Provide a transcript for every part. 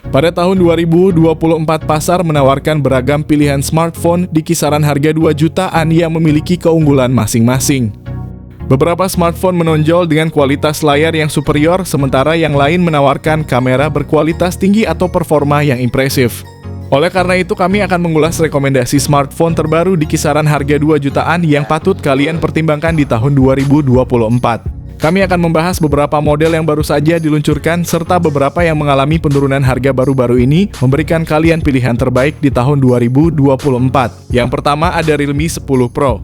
Pada tahun 2024, pasar menawarkan beragam pilihan smartphone di kisaran harga 2 jutaan yang memiliki keunggulan masing-masing. Beberapa smartphone menonjol dengan kualitas layar yang superior, sementara yang lain menawarkan kamera berkualitas tinggi atau performa yang impresif. Oleh karena itu, kami akan mengulas rekomendasi smartphone terbaru di kisaran harga 2 jutaan yang patut kalian pertimbangkan di tahun 2024. Kami akan membahas beberapa model yang baru saja diluncurkan, serta beberapa yang mengalami penurunan harga baru-baru ini, memberikan kalian pilihan terbaik di tahun 2024. Yang pertama ada Realme 10 Pro.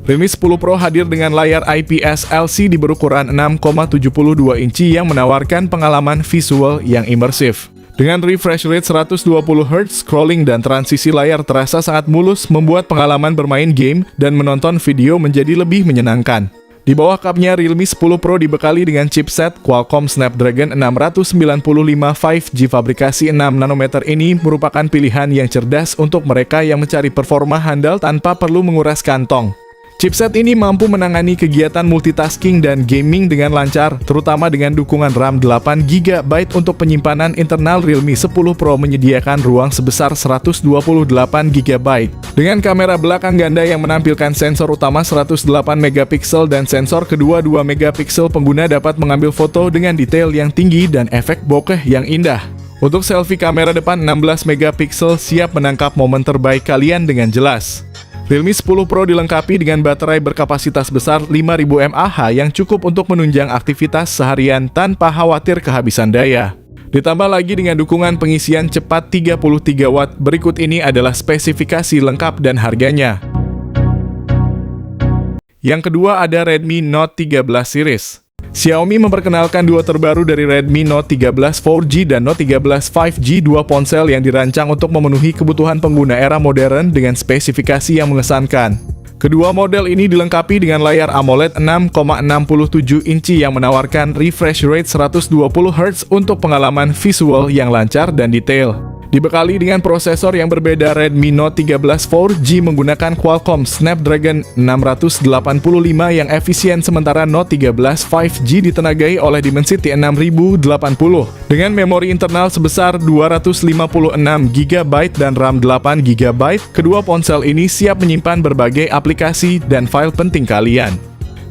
Realme 10 Pro hadir dengan layar IPS LCD berukuran 6,72 inci yang menawarkan pengalaman visual yang imersif. Dengan refresh rate 120Hz, scrolling dan transisi layar terasa sangat mulus, membuat pengalaman bermain game dan menonton video menjadi lebih menyenangkan. Di bawah kapnya, Realme 10 Pro dibekali dengan chipset Qualcomm Snapdragon 695 5G fabrikasi 6 nanometer. Ini merupakan pilihan yang cerdas untuk mereka yang mencari performa handal tanpa perlu menguras kantong. Chipset ini mampu menangani kegiatan multitasking dan gaming dengan lancar, terutama dengan dukungan RAM 8GB untuk penyimpanan internal. Realme 10 Pro menyediakan ruang sebesar 128GB. Dengan kamera belakang ganda yang menampilkan sensor utama 108MP dan sensor kedua 2MP, pengguna dapat mengambil foto dengan detail yang tinggi dan efek bokeh yang indah. Untuk selfie, kamera depan 16MP siap menangkap momen terbaik kalian dengan jelas. Realme 10 Pro dilengkapi dengan baterai berkapasitas besar 5000 mAh yang cukup untuk menunjang aktivitas seharian tanpa khawatir kehabisan daya. Ditambah lagi dengan dukungan pengisian cepat 33W. Berikut ini adalah spesifikasi lengkap dan harganya. Yang kedua ada Redmi Note 13 series. Xiaomi memperkenalkan duo terbaru dari Redmi Note 13 4G dan Note 13 5G, dua ponsel yang dirancang untuk memenuhi kebutuhan pengguna era modern dengan spesifikasi yang mengesankan. Kedua model ini dilengkapi dengan layar AMOLED 6,67 inci yang menawarkan refresh rate 120Hz untuk pengalaman visual yang lancar dan detail. Dibekali dengan prosesor yang berbeda, Redmi Note 13 4G menggunakan Qualcomm Snapdragon 685 yang efisien, sementara Note 13 5G ditenagai oleh Dimensity 6080 dengan memori internal sebesar 256GB dan RAM 8GB. Kedua ponsel ini siap menyimpan berbagai aplikasi dan file penting kalian.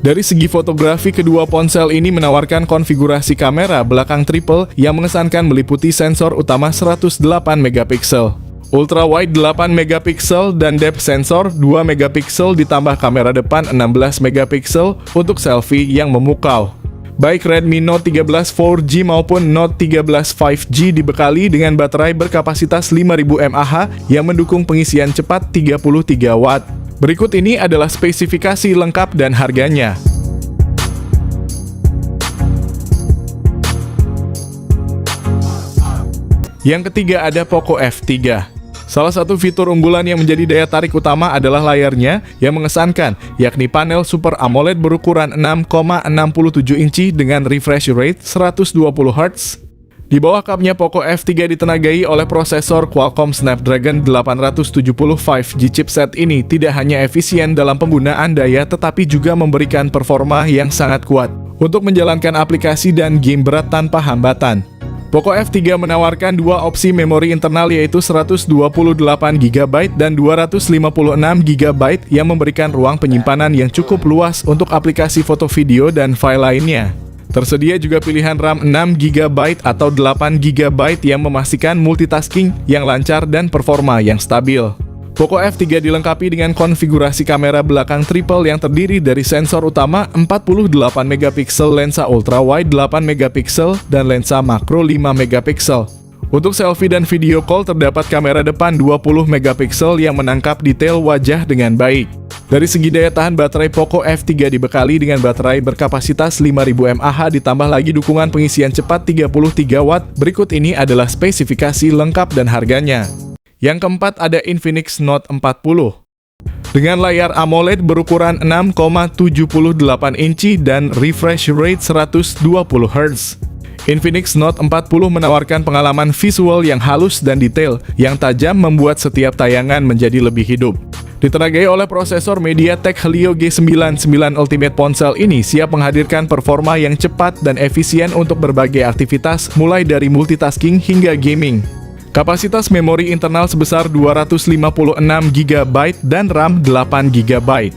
Dari segi fotografi, kedua ponsel ini menawarkan konfigurasi kamera belakang triple yang mengesankan, meliputi sensor utama 108MP, ultra wide 8MP dan depth sensor 2MP ditambah kamera depan 16MP untuk selfie yang memukau. Baik Redmi Note 13 4G maupun Note 13 5G dibekali dengan baterai berkapasitas 5000 mAh yang mendukung pengisian cepat 33W. Berikut ini adalah spesifikasi lengkap dan harganya. Yang ketiga ada Poco F3. Salah satu fitur unggulan yang menjadi daya tarik utama adalah layarnya yang mengesankan, yakni panel Super AMOLED berukuran 6,67 inci dengan refresh rate 120Hz. Di bawah kapnya, Poco F3 ditenagai oleh prosesor Qualcomm Snapdragon 870 5G. Chipset ini tidak hanya efisien dalam penggunaan daya, tetapi juga memberikan performa yang sangat kuat untuk menjalankan aplikasi dan game berat tanpa hambatan. Poco F3 menawarkan dua opsi memori internal, yaitu 128GB dan 256GB yang memberikan ruang penyimpanan yang cukup luas untuk aplikasi foto, video, dan file lainnya. Tersedia juga pilihan RAM 6GB atau 8GB yang memastikan multitasking yang lancar dan performa yang stabil. Poco F3 dilengkapi dengan konfigurasi kamera belakang triple yang terdiri dari sensor utama 48MP, lensa ultra wide 8MP, dan lensa makro 5MP. Untuk selfie dan video call terdapat kamera depan 20MP yang menangkap detail wajah dengan baik. Dari segi daya tahan baterai, Poco F3 dibekali dengan baterai berkapasitas 5000 mAh ditambah lagi dukungan pengisian cepat 33W. Berikut ini adalah spesifikasi lengkap dan harganya. Yang keempat ada Infinix Note 40. Dengan layar AMOLED berukuran 6,78 inci dan refresh rate 120Hz. Infinix Note 40 menawarkan pengalaman visual yang halus dan detail yang tajam, membuat setiap tayangan menjadi lebih hidup. Ditenagai oleh prosesor MediaTek Helio G99 Ultimate, ponsel ini siap menghadirkan performa yang cepat dan efisien untuk berbagai aktivitas, mulai dari multitasking hingga gaming. Kapasitas memori internal sebesar 256 GB dan RAM 8 GB.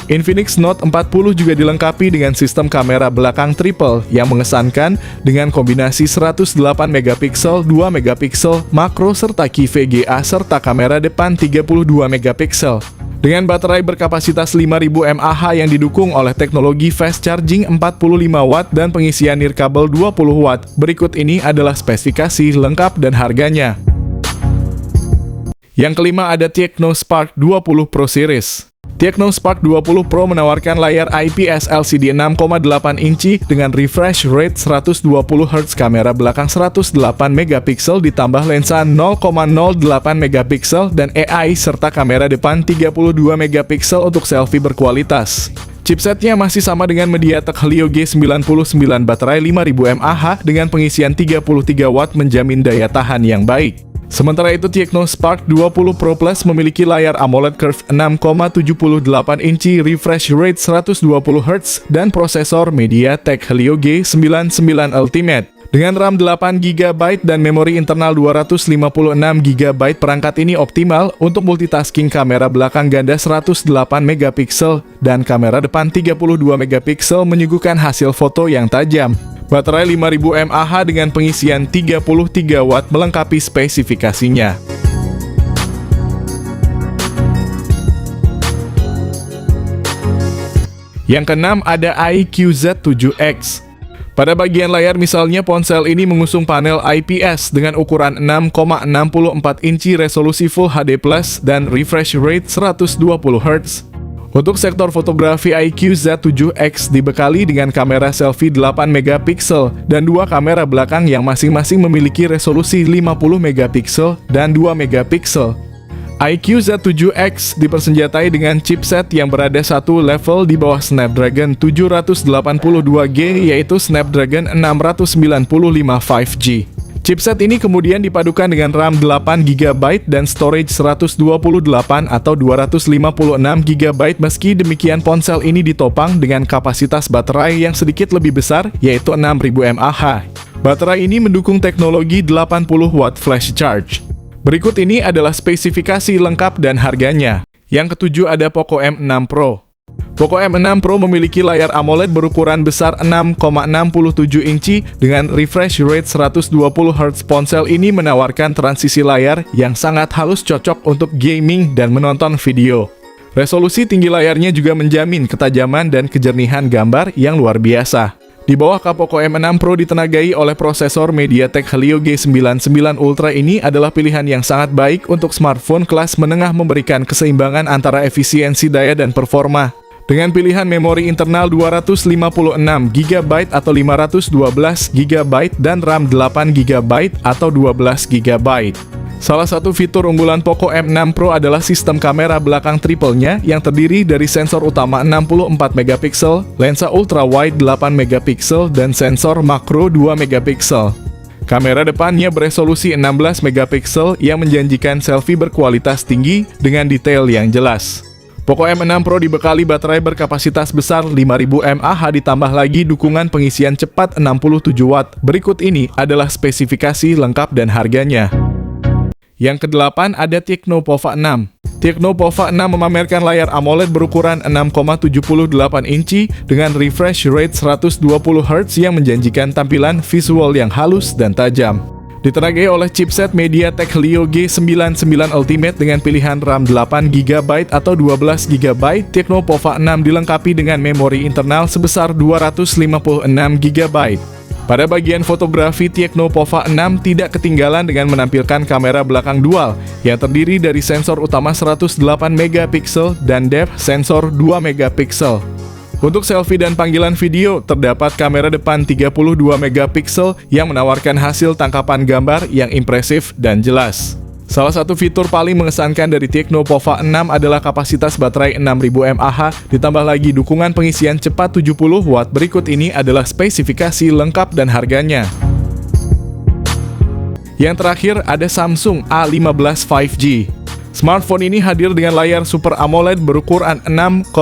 Infinix Note 40 juga dilengkapi dengan sistem kamera belakang triple yang mengesankan dengan kombinasi 108 MP, 2 MP makro serta Qi VGA serta kamera depan 32 MP. Dengan baterai berkapasitas 5000 mAh yang didukung oleh teknologi fast charging 45 Watt dan pengisian nirkabel 20 Watt. Berikut ini adalah spesifikasi lengkap dan harganya. Yang kelima ada Tecno Spark 20 Pro Series. Tecno Spark 20 Pro menawarkan layar IPS LCD 6,8 inci dengan refresh rate 120Hz, kamera belakang 108 MP ditambah lensa 0,08 MP dan AI serta kamera depan 32 MP untuk selfie berkualitas. Chipsetnya masih sama dengan MediaTek Helio G99, baterai 5000 mAh dengan pengisian 33 Watt menjamin daya tahan yang baik. Sementara itu, Tecno Spark 20 Pro Plus memiliki layar AMOLED Curve 6,78 inci, refresh rate 120Hz, dan prosesor MediaTek Helio G99 Ultimate. Dengan RAM 8 GB dan memori internal 256 GB, perangkat ini optimal untuk multitasking, kamera belakang ganda 108 MP dan kamera depan 32 MP menyuguhkan hasil foto yang tajam. Baterai 5000 mAh dengan pengisian 33 Watt melengkapi spesifikasinya. Yang keenam ada IQZ7X. Pada bagian layar misalnya, ponsel ini mengusung panel IPS dengan ukuran 6,64 inci, resolusi Full HD+, dan refresh rate 120Hz. Untuk sektor fotografi, IQZ7X dibekali dengan kamera selfie 8 MP dan dua kamera belakang yang masing-masing memiliki resolusi 50 MP dan 2 MP. IQZ7X dipersenjatai dengan chipset yang berada satu level di bawah Snapdragon 782G, yaitu Snapdragon 695 5G. Chipset ini kemudian dipadukan dengan RAM 8 GB dan storage 128 atau 256 GB. Meski demikian, ponsel ini ditopang dengan kapasitas baterai yang sedikit lebih besar, yaitu 6000 mAh. Baterai ini mendukung teknologi 80 Watt flash charge. Berikut ini adalah spesifikasi lengkap dan harganya. Yang ketujuh ada Poco M6 Pro. Poco M6 Pro memiliki layar AMOLED berukuran besar 6,67 inci dengan refresh rate 120Hz. Ponsel ini menawarkan transisi layar yang sangat halus, cocok untuk gaming dan menonton video. Resolusi tinggi layarnya juga menjamin ketajaman dan kejernihan gambar yang luar biasa. Di bawah Poco M6 Pro ditenagai oleh prosesor MediaTek Helio G99 Ultra. Ini adalah pilihan yang sangat baik untuk smartphone kelas menengah, memberikan keseimbangan antara efisiensi daya dan performa. Dengan pilihan memori internal 256 GB atau 512 GB dan RAM 8 GB atau 12 GB. Salah satu fitur unggulan Poco M6 Pro adalah sistem kamera belakang triple-nya yang terdiri dari sensor utama 64 MP, lensa ultra wide 8 MP, dan sensor makro 2 MP. Kamera depannya beresolusi 16 MP yang menjanjikan selfie berkualitas tinggi dengan detail yang jelas. Poco M6 Pro dibekali baterai berkapasitas besar 5000 mAh ditambah lagi dukungan pengisian cepat 67 Watt. Berikut ini adalah spesifikasi lengkap dan harganya. Yang kedelapan ada Tecno Pova 6. Tecno Pova 6 memamerkan layar AMOLED berukuran 6,78 inci dengan refresh rate 120Hz yang menjanjikan tampilan visual yang halus dan tajam. Ditenagai oleh chipset MediaTek Helio G99 Ultimate dengan pilihan RAM 8 GB atau 12 GB, Tecno Pova 6 dilengkapi dengan memori internal sebesar 256 GB. Pada bagian fotografi, Tecno Pova 6 tidak ketinggalan dengan menampilkan kamera belakang dual yang terdiri dari sensor utama 108 MP dan depth sensor 2 MP. Untuk selfie dan panggilan video, terdapat kamera depan 32 MP yang menawarkan hasil tangkapan gambar yang impresif dan jelas. Salah satu fitur paling mengesankan dari Tecno Pova 6 adalah kapasitas baterai 6000 mAh, ditambah lagi dukungan pengisian cepat 70 Watt. Berikut ini adalah spesifikasi lengkap dan harganya. Yang terakhir ada Samsung A15 5G. Smartphone ini hadir dengan layar Super AMOLED berukuran 6,5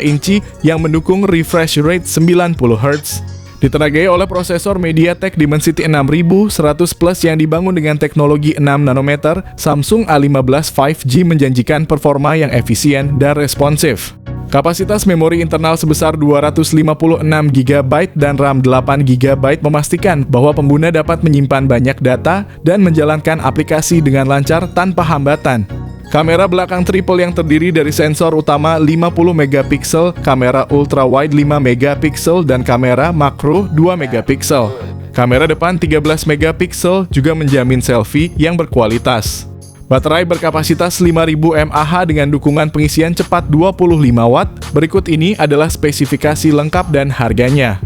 inci yang mendukung refresh rate 90 Hz. Ditenagai oleh prosesor MediaTek Dimensity 6100 Plus yang dibangun dengan teknologi 6 nanometer, Samsung A15 5G menjanjikan performa yang efisien dan responsif. Kapasitas memori internal sebesar 256 GB dan RAM 8 GB memastikan bahwa pengguna dapat menyimpan banyak data dan menjalankan aplikasi dengan lancar tanpa hambatan. Kamera belakang triple yang terdiri dari sensor utama 50 megapiksel, kamera ultrawide 5 megapiksel, dan kamera makro 2 megapiksel. Kamera depan 13 megapiksel juga menjamin selfie yang berkualitas. Baterai berkapasitas 5000 mAh dengan dukungan pengisian cepat 25 Watt. Berikut ini adalah spesifikasi lengkap dan harganya.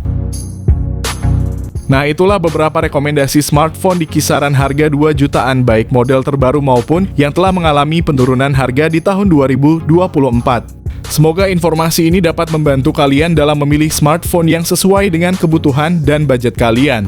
Nah, itulah beberapa rekomendasi smartphone di kisaran harga 2 jutaan baik model terbaru maupun yang telah mengalami penurunan harga di tahun 2024. Semoga informasi ini dapat membantu kalian dalam memilih smartphone yang sesuai dengan kebutuhan dan budget kalian.